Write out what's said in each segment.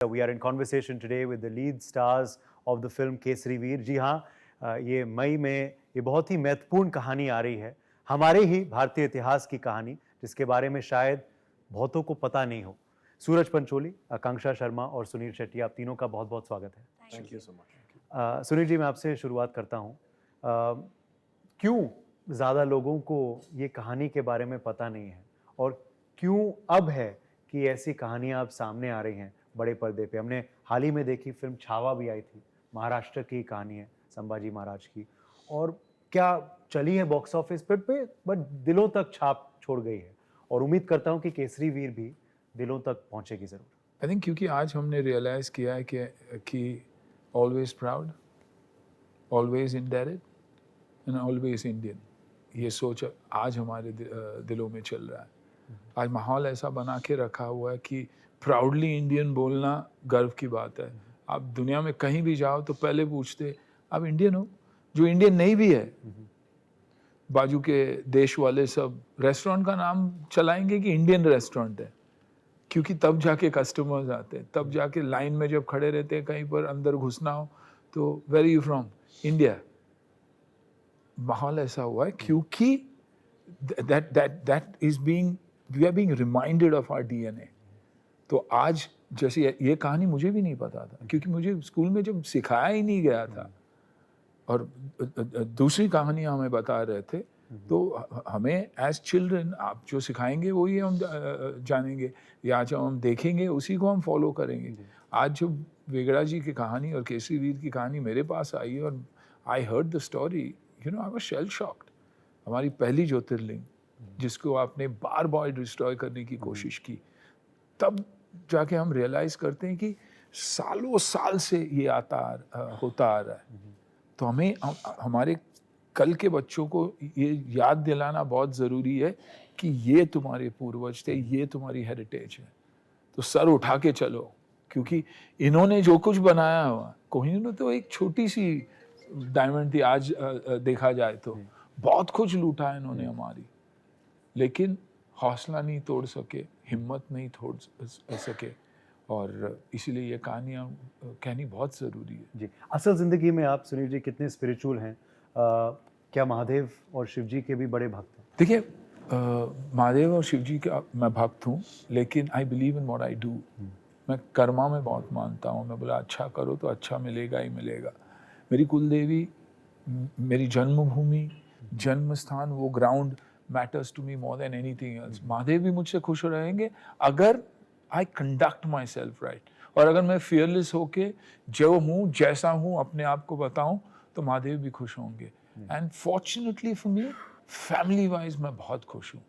We are in conversation today with the lead stars of the film Kesari वीर। जी हाँ, ये मई में ये बहुत ही महत्वपूर्ण कहानी आ रही है, हमारे ही भारतीय इतिहास की कहानी, जिसके बारे में शायद बहुतों को पता नहीं हो। सूरज पंचोली, आकांक्षा शर्मा और सुनील शेट्टी, आप तीनों का बहुत-बहुत स्वागत है। Thank you so much. Sunil ji, मैं आपसे शुरुआत करता हूँ। क्यों ज़्यादा लोगों को ये कहानी के बारे में पता नहीं है और क्यों अब है कि ऐसी कहानियाँ अब सामने आ रही हैं बड़े पर्दे पे? हमने हाल ही में देखी फिल्म छावा भी आई थी, महाराष्ट्र की कहानी है संभाजी महाराज की, और क्या चली है बॉक्स ऑफिस पे बट दिलों तक छाप छोड़ गई है, और उम्मीद करता हूँ कि केसरी वीर भी दिलों तक पहुँचेगी ज़रूर। आई थिंक क्योंकि आज हमने रियलाइज किया है कि always proud, always indebted and always Indian, ये सोच आज हमारे दिलों में चल रहा है। आज माहौल ऐसा बना के रखा हुआ है कि प्राउडली इंडियन बोलना गर्व की बात है। आप दुनिया में कहीं भी जाओ तो पहले पूछते आप इंडियन हो, जो इंडियन नहीं भी है। बाजू के देश वाले सब रेस्टोरेंट का नाम चलाएंगे कि इंडियन रेस्टोरेंट है, क्योंकि तब जाके कस्टमर्स आते हैं, तब जाके लाइन में जब खड़े रहते हैं कहीं पर अंदर घुसना हो तो वेर यू फ्रॉम? इंडिया। माहौल ऐसा हुआ है क्योंकि that is being, we are being reminded of our DNA. तो आज जैसे ये कहानी मुझे भी नहीं पता था, क्योंकि मुझे स्कूल में जब सिखाया ही नहीं गया था, और दूसरी कहानियां हमें बता रहे थे, तो हमें एज चिल्ड्रन आप जो सिखाएंगे वही हम जानेंगे, या जो हम देखेंगे उसी को हम फॉलो करेंगे। आज जो वेगड़ा जी की कहानी और केसरी वीर की कहानी मेरे पास आई और I heard the story, you know, I was shell shocked. हमारी पहली ज्योतिर्लिंग जिसको आपने बार बार डिस्ट्रॉय करने की कोशिश की, तब जाके हम रियलाइज करते हैं कि सालों साल से ये होता आ रहा है। तो हमें हमारे कल के बच्चों को ये याद दिलाना बहुत ज़रूरी है कि ये तुम्हारे पूर्वज थे, ये तुम्हारी हेरिटेज है, तो सर उठा के चलो। क्योंकि इन्होंने जो कुछ बनाया हुआ, कोहिनूर तो एक छोटी सी डायमंड थी, आज देखा जाए तो बहुत कुछ लूटा है इन्होंने हमारी, लेकिन हौसला नहीं तोड़ सके, हिम्मत नहीं तोड़ सके, और इसीलिए ये कहानियाँ कहनी बहुत ज़रूरी है। जी, असल ज़िंदगी में आप सुनील जी कितने स्पिरिचुअल हैं? क्या महादेव और शिव जी के भी बड़े भक्त हैं? देखिए, महादेव और शिव जी का मैं भक्त हूँ, लेकिन आई believe in what I do. मैं कर्मा में बहुत मानता हूँ। मैं बोला अच्छा करो तो अच्छा मिलेगा ही मिलेगा। मेरी कुलदेवी, मेरी जन्मभूमि, जन्म स्थान, वो ground matters to me more than anything else. Mahadev भी मुझसे खुश रहेंगे अगर I conduct myself right, और अगर मैं फियरलेस होके जो हूँ जैसा हूँ अपने आप को बताऊँ, तो महादेव भी खुश होंगे। And fortunately for me, family wise मैं बहुत खुश हूँ,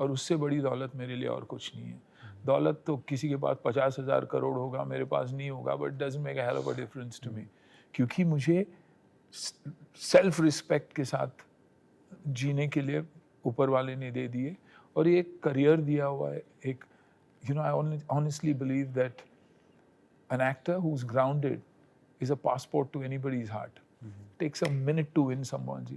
और उससे बड़ी दौलत मेरे लिए और कुछ नहीं है। दौलत तो किसी के पास 50,000 करोड़ होगा, मेरे पास नहीं होगा, but doesn't make a hell of a difference to me, क्योंकि मुझे सेल्फ रिस्पेक्ट के साथ जीने के लिए ऊपर वाले ने दे दिए, और ये एक करियर दिया हुआ है। एक, you know, I honestly believe that an actor who's grounded is a passport to anybody's heart. Takes a minute to win someone's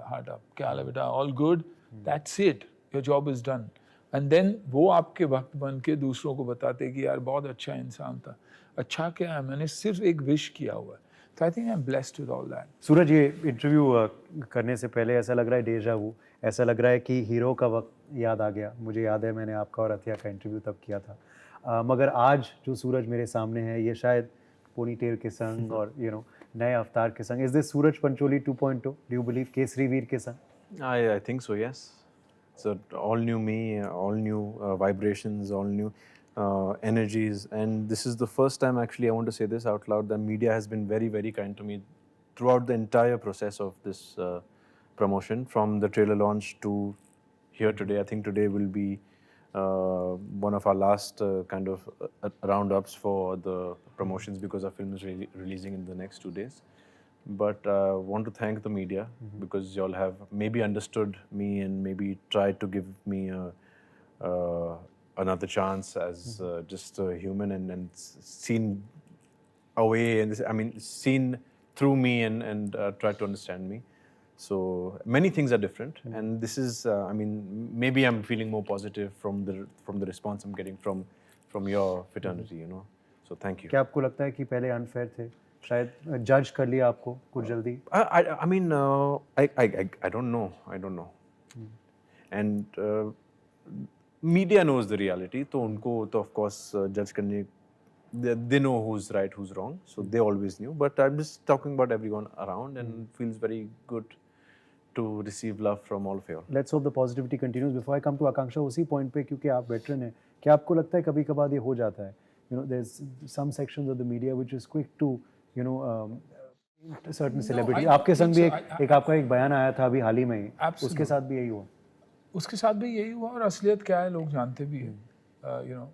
heart up. क्या हाल है बेटा? All good? That's it. Your job is done. And then वो आपके भक्त बन के दूसरों को बताते कि यार बहुत अच्छा इंसान था। अच्छा क्या है, मैंने सिर्फ एक विश किया हुआ है। So I think I'm blessed with all that. सूरज, ये इंटरव्यू करने से पहले ऐसा लग रहा है डेजा वू, ऐसा लग रहा है कि हीरो का वक्त याद आ गया। मुझे याद है मैंने आपका और अथिया का इंटरव्यू तब किया था, मगर आज जो सूरज मेरे सामने है ये शायद पोनीटेल के संग और नए अवतार के संग। Is this Suraj Pancholi 2.0? Do you believe Kesari Veer के संग? I think so, yes. So all new me, all new vibrations, all new energies, and this is the first time actually I want to say this out loud. The media has been very, very kind to me throughout the entire process of this promotion, from the trailer launch to here today. I think today will be one of our last kind of roundups for the promotions, because our film is releasing in the next 2 days. But want to thank the media, because y'all have maybe understood me and maybe tried to give me another chance as just a human, and seen away, and I mean seen through me, and tried to understand me. So many things are different, and this is I mean, maybe I'm feeling more positive from the response I'm getting from your fraternity, So thank you. क्या आपको लगता है कि पहले unfair थे, शायद जज कर लिया आपको कुछ जल्दी? I mean, I don't know. I don't know. And media knows the reality. तो उनको तो of course judge करने they know who's right, who's wrong. So they always knew. But I'm just talking about everyone around, and it feels very good to receive love from all of you all. Let's hope the positivity continues. Before I come to Akanksha, उसी point पे, क्योंकि आप veteran हैं, क्या आपको लगता है कभी कभार ये हो जाता है, you know there is some sections of the media which is quick to you know certain celebrity? I आपके संग भी think so. एक आपका एक बयान आया था अभी हाल ही में ही, Absolutely. उसके साथ भी यही हुआ? उसके साथ भी यही हुआ, और असलियत क्या है लोग जानते भी हैं। यू नो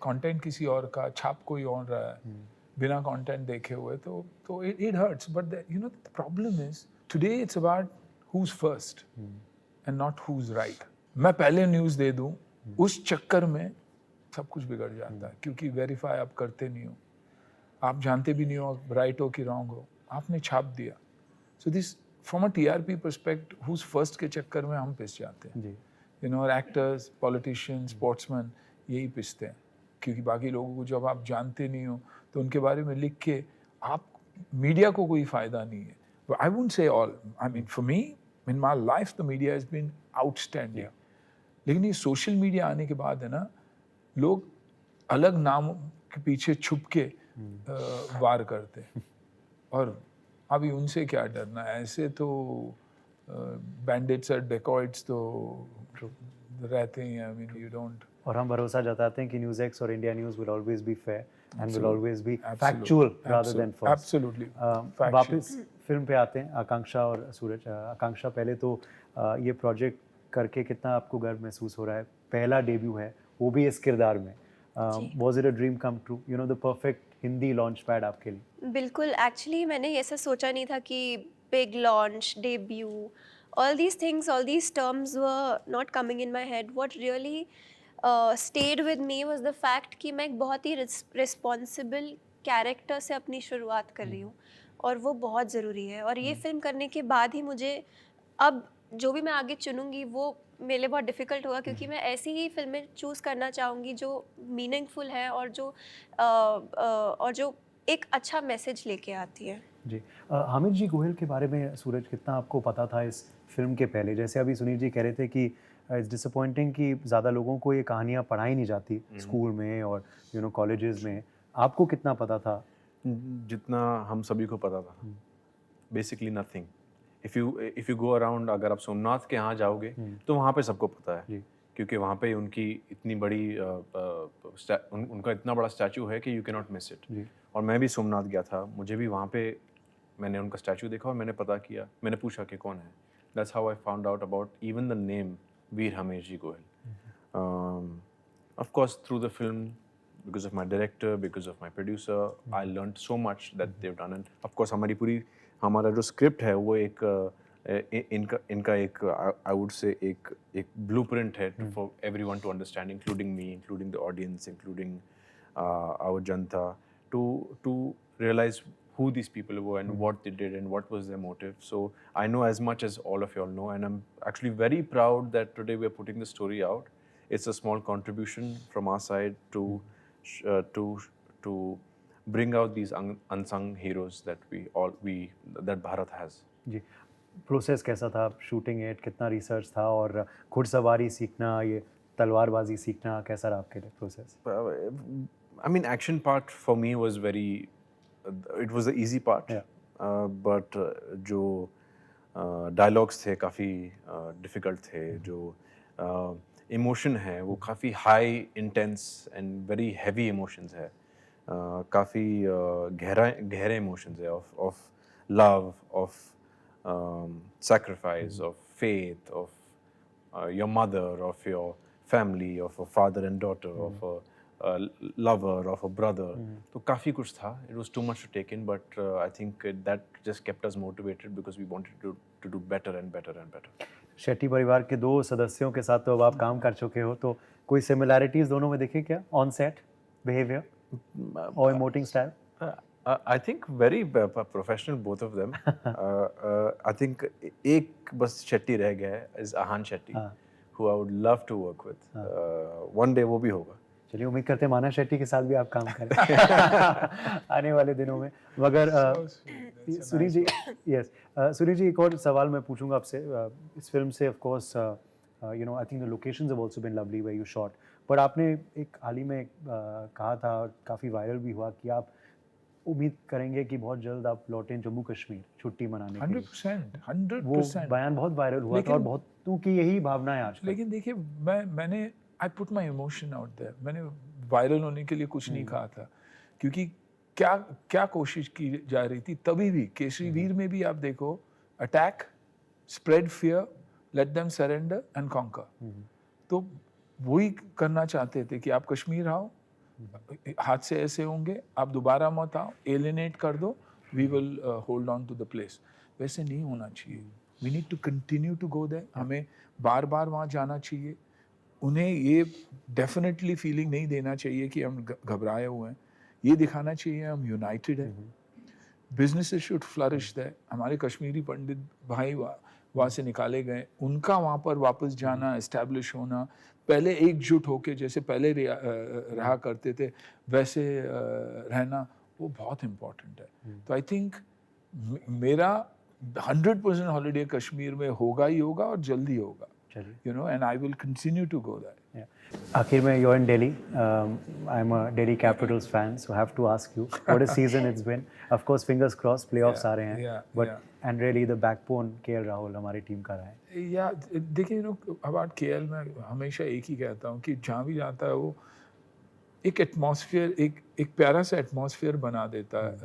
कंटेंट किसी और का, छाप कोई और रहा है बिना कंटेंट देखे हुए, तो it hurts. But you know the problem is today it's about who's first and not who's right. मैं पहले न्यूज़ दे दूं, उस चक्कर में सब कुछ बिगड़ जाता है, क्योंकि वेरीफाई आप करते नहीं हो, आप जानते भी नहीं हो राइट हो कि रॉन्ग हो, आपने छाप दिया। So this from a TRP perspective, who's first के चक्कर में हम पिस जाते हैं। जी, you know, actors, politician, sportsman यही पिसते हैं, क्योंकि बाकी लोगों को जब आप जानते नहीं हो तो उनके बारे में लिख के आप, मीडिया को कोई फ़ायदा नहीं है। I wouldn't say all. I mean, for me, in my life, the media has been outstanding. लेकिन ये सोशल मीडिया आने के बाद है ना, लोग अलग नाम के पीछे छुप के वार करते हैं। और अभी उनसे क्या डरना, ऐसे तो बैंडिट्स और डेकॉइट्स तो रहते ही हैं। I mean, you don't. और हम भरोसा जताते हैं कि न्यूज़ एक्स और India news will always be fair and will always be factual rather than false. Absolutely. वापस फिल्म पे आते हैं, आकांक्षा और सूरज। आकांक्षा, पहले तो ये प्रोजेक्ट करके कितना आपको गर्व महसूस हो रहा है? पहला डेब्यू है, वो भी इस किरदार में। Was it a dream come true, you know, the perfect Hindi launch pad आपके लिए? बिल्कुल, एक्चुअली मैंने ऐसा सोचा नहीं था कि big launch, debut, all these things, all these terms were not coming in my head. What really stayed with me was the fact कि मैं एक बहुत ही responsible कैरेक्टर से अपनी शुरुआत कर रही हूँ, और वो बहुत ज़रूरी है। और ये फिल्म करने के बाद ही मुझे अब जो भी मैं आगे चुनूँगी वो मेरे लिए बहुत डिफ़िकल्ट होगा, क्योंकि मैं ऐसी ही फिल्में चूज़ करना चाहूँगी जो मीनिंगफुल है और जो एक अच्छा मैसेज लेके आती है। जी, हामिद जी गोयल के बारे में सूरज कितना आपको पता था इस फिल्म के पहले? जैसे अभी सुनील जी कह रहे थे कि इट्स डिसअपॉइंटिंग कि ज़्यादा लोगों को ये कहानियाँ पढ़ाई नहीं जाती स्कूल में और यू नो कॉलेजेस में। आपको कितना पता था? जितना हम सभी को पता था, basically nothing. If you go around, अगर आप सोमनाथ के यहाँ जाओगे तो वहाँ पे सबको पता है, जी, क्योंकि वहाँ पे उनकी इतनी बड़ी उनका इतना बड़ा स्टैचू है कि you can not miss it. जी, और मैं भी सोमनाथ गया था, मुझे भी वहाँ पे मैंने उनका स्टैचू देखा और मैंने पता किया, मैंने पूछा कि कौन है। That's how I found out about even the name Veer Hamesh ji Goyal. Of course through the film, because of my director, because of my producer, I learned so much that they've done. And of course हमारा जो script है वो इनका एक I would say एक blueprint है for everyone to understand, including me, including the audience, including our janta, to realize who these people were and what they did and what was their motive. So I know as much as all of you all know, and I'm actually very proud that today we are putting the story out. It's a small contribution from our side to bring out these unsung heroes that that Bharat has. जी। Process कैसा था shooting it? कितना research था? और घुड़सवारी सीखना, ये तलवारबाजी सीखना, कैसा रहा आपके लिए process? I mean, action part for me was it was the easy part. Yeah. But जो dialogues थे काफ़ी difficult थे, जो इमोशन है वो काफ़ी high intense and very heavy emotions है, काफ़ी गहरे इमोशंस है of love, of sacrifice, of faith, of your mother, of your family, of a father and daughter, of a lover, of a brother. तो काफ़ी कुछ था. It was too much to take in, but I think that just kept us motivated because we wanted to do better and better and better. Shetty परिवार के 2 सदस्यों के साथ तो अब आप काम कर चुके हो, तो कोई सिमिलैरिटीज दोनों में दिखे क्या? ऑन सेट बिहेवियर और emoting style? I think very professional, both of them. I think एक बस शेट्टी रह गया है, is Ahan Shetty, who I would love to work with. One day वो भी होगा. चलिए उम्मीद करते हैं माना शेट्टी के साथ भी आप काम करें आने वाले दिनों में। मगर सुनील जी, यस सुनील जी, एक और सवाल मैं पूछूंगा आपसे। इस फिल्म से of course you know I think the locations have also been lovely where you shot, but आपने एक हाल ही में कहा था और काफ़ी वायरल भी हुआ कि आप उम्मीद करेंगे कि बहुत जल्द आप लौटें जम्मू कश्मीर छुट्टी मनाने के लिए। 100%, वो 100%। बयान बहुत वायरल हुआ था और लेकिन- बहुतों की यही भावना है आज। लेकिन देखिए मैंने I put my emotion out there. मैंने वायरल होने के लिए कुछ नहीं कहा था, क्योंकि क्या क्या कोशिश की जा रही थी तभी भी। केसरी वीर में भी आप देखो, attack, spread fear, let them surrender and conquer. तो वही करना चाहते थे कि आप कश्मीर आओ, हादसे ऐसे होंगे, आप दोबारा मत आओ, एलिनेट कर दो, we will hold on to the place. वैसे नहीं होना चाहिए। We need to continue to go there. हमें बार बार वहाँ जाना चाहिए। उन्हें ये डेफिनेटली फीलिंग नहीं देना चाहिए कि हम घबराए हुए हैं। ये दिखाना चाहिए हम यूनाइटेड हैं। Businesses should flourish there. हमारे कश्मीरी पंडित भाई वहाँ से निकाले गए, उनका वहाँ पर वापस जाना, एस्टैब्लिश होना, पहले एकजुट होके जैसे पहले रहा करते थे वैसे रहना, वो बहुत इम्पोर्टेंट है। तो आई थिंक मेरा 100% हॉलीडे कश्मीर में होगा ही होगा और जल्दी होगा, चलिए you know, and I will continue to go there. आखिर में you're in Delhi. I'm a Delhi Capitals fan, so I have to ask you, what a season it's been. Of course, fingers crossed, playoffs आ रहे हैं. yeah, But yeah. and really the backbone KL Rahul हमारी team का रहा है. या देखिए, you know about KL मैं हमेशा एक ही कहता हूँ कि जहाँ भी जाता है वो एक एटमॉस्फेयर, एक प्यारा सा एटमॉस्फेयर बना देता है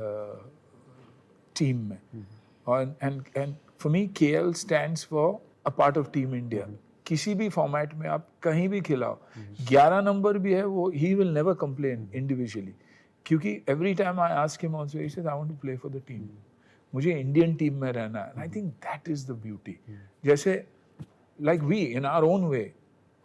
टीम में। और and for me KL stands for a part of team India. किसी भी फॉर्मेट में आप कहीं भी खिलाओ, 11 नंबर भी है वो, he will never complain individually, क्योंकि every time I ask him also, he says I want to play for the team. मुझे इंडियन टीम में रहना है। I think that is the beauty. जैसे like we in our own way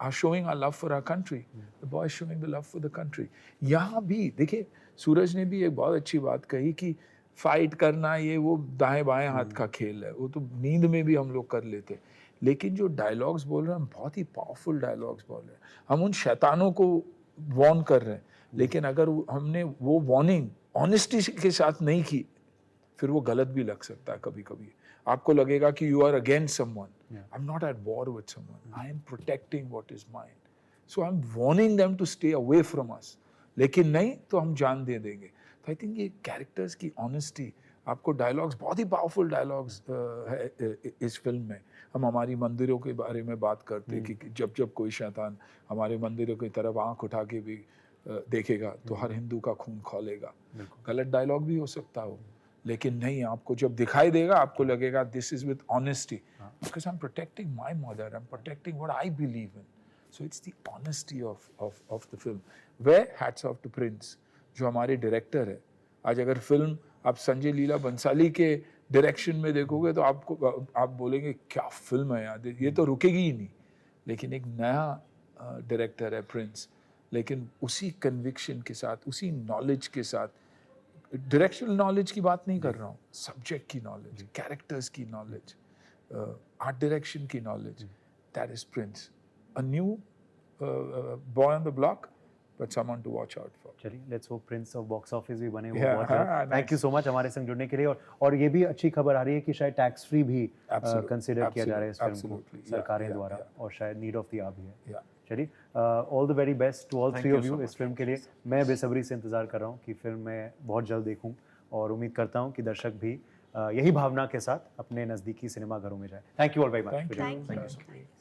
are showing our love for our country, the boy showing the love for the country. यहाँ भी देखिए, सूरज ने भी एक बहुत अच्छी बात कही कि फाइट करना ये वो दाएं बाएं हाथ का खेल है, वो तो नींद में भी हम लोग कर लेते। लेकिन जो डायलॉग्स बोल रहे हैं हम, बहुत ही पावरफुल डायलॉग्स बोल रहे हैं। हम उन शैतानों को वॉर्न कर रहे हैं, लेकिन अगर हमने वो वार्निंग ऑनेस्टी के साथ नहीं की, फिर वो गलत भी लग सकता है। कभी कभी आपको लगेगा कि you are against someone. I am not at war with someone, I am protecting what is mine, so I am warning them to stay away from us. लेकिन नहीं तो हम जान दे देंगे। तो आई थिंक ये कैरेक्टर्स की ऑनेस्टी, आपको डायलॉग्स, बहुत ही पावरफुल डायलॉग्स है इस फिल्म में। हम हमारी मंदिरों के बारे में बात करते कि जब जब कोई शैतान हमारे मंदिरों की तरफ आंख उठा के भी देखेगा तो हर हिंदू का खून खौलेगा। गलत डायलॉग भी हो सकता हो, लेकिन नहीं, आपको जब दिखाई देगा आपको लगेगा this is with honesty, because I am protecting my mother, I am protecting what I believe in. So it's the honesty of the film. वे हैट्स ऑफ टू प्रिंस, जो हमारे डायरेक्टर है। आज अगर फिल्म आप संजय लीला बंसाली के डायरेक्शन में देखोगे तो आप बोलेंगे क्या फिल्म है यार, ये तो रुकेगी ही नहीं। लेकिन एक नया डायरेक्टर है प्रिंस, लेकिन उसी कन्विक्शन के साथ, उसी नॉलेज के साथ, डायरेक्शनल नॉलेज की बात नहीं कर रहा हूँ, सब्जेक्ट की नॉलेज, कैरेक्टर्स की नॉलेज, आर्ट डायरेक्शन की knowledge, that is Prince. A new boy on the block, but someone to watch out for. चलिए let's hope Prince of box office भी बने। Yeah, बहुत थैंक यू सो मच हमारे संग जुड़ने के लिए। और ये भी अच्छी खबर आ रही है कि शायद टैक्स फ्री भी कंसीडर किया जा रहा है इस फिल्म को सरकारें द्वारा, और शायद नीड ऑफ द आवर भी है। चलिए all the very best to all three of you इस फिल्म के लिए। मैं बेसब्री से इंतजार कर रहा हूँ कि फिल्म मैं बहुत जल्द देखूँ, और उम्मीद करता हूँ कि दर्शक भी यही भावना के साथ अपने नज़दीकी सिनेमा घरों में जाए। Thank you all very much. Thank you.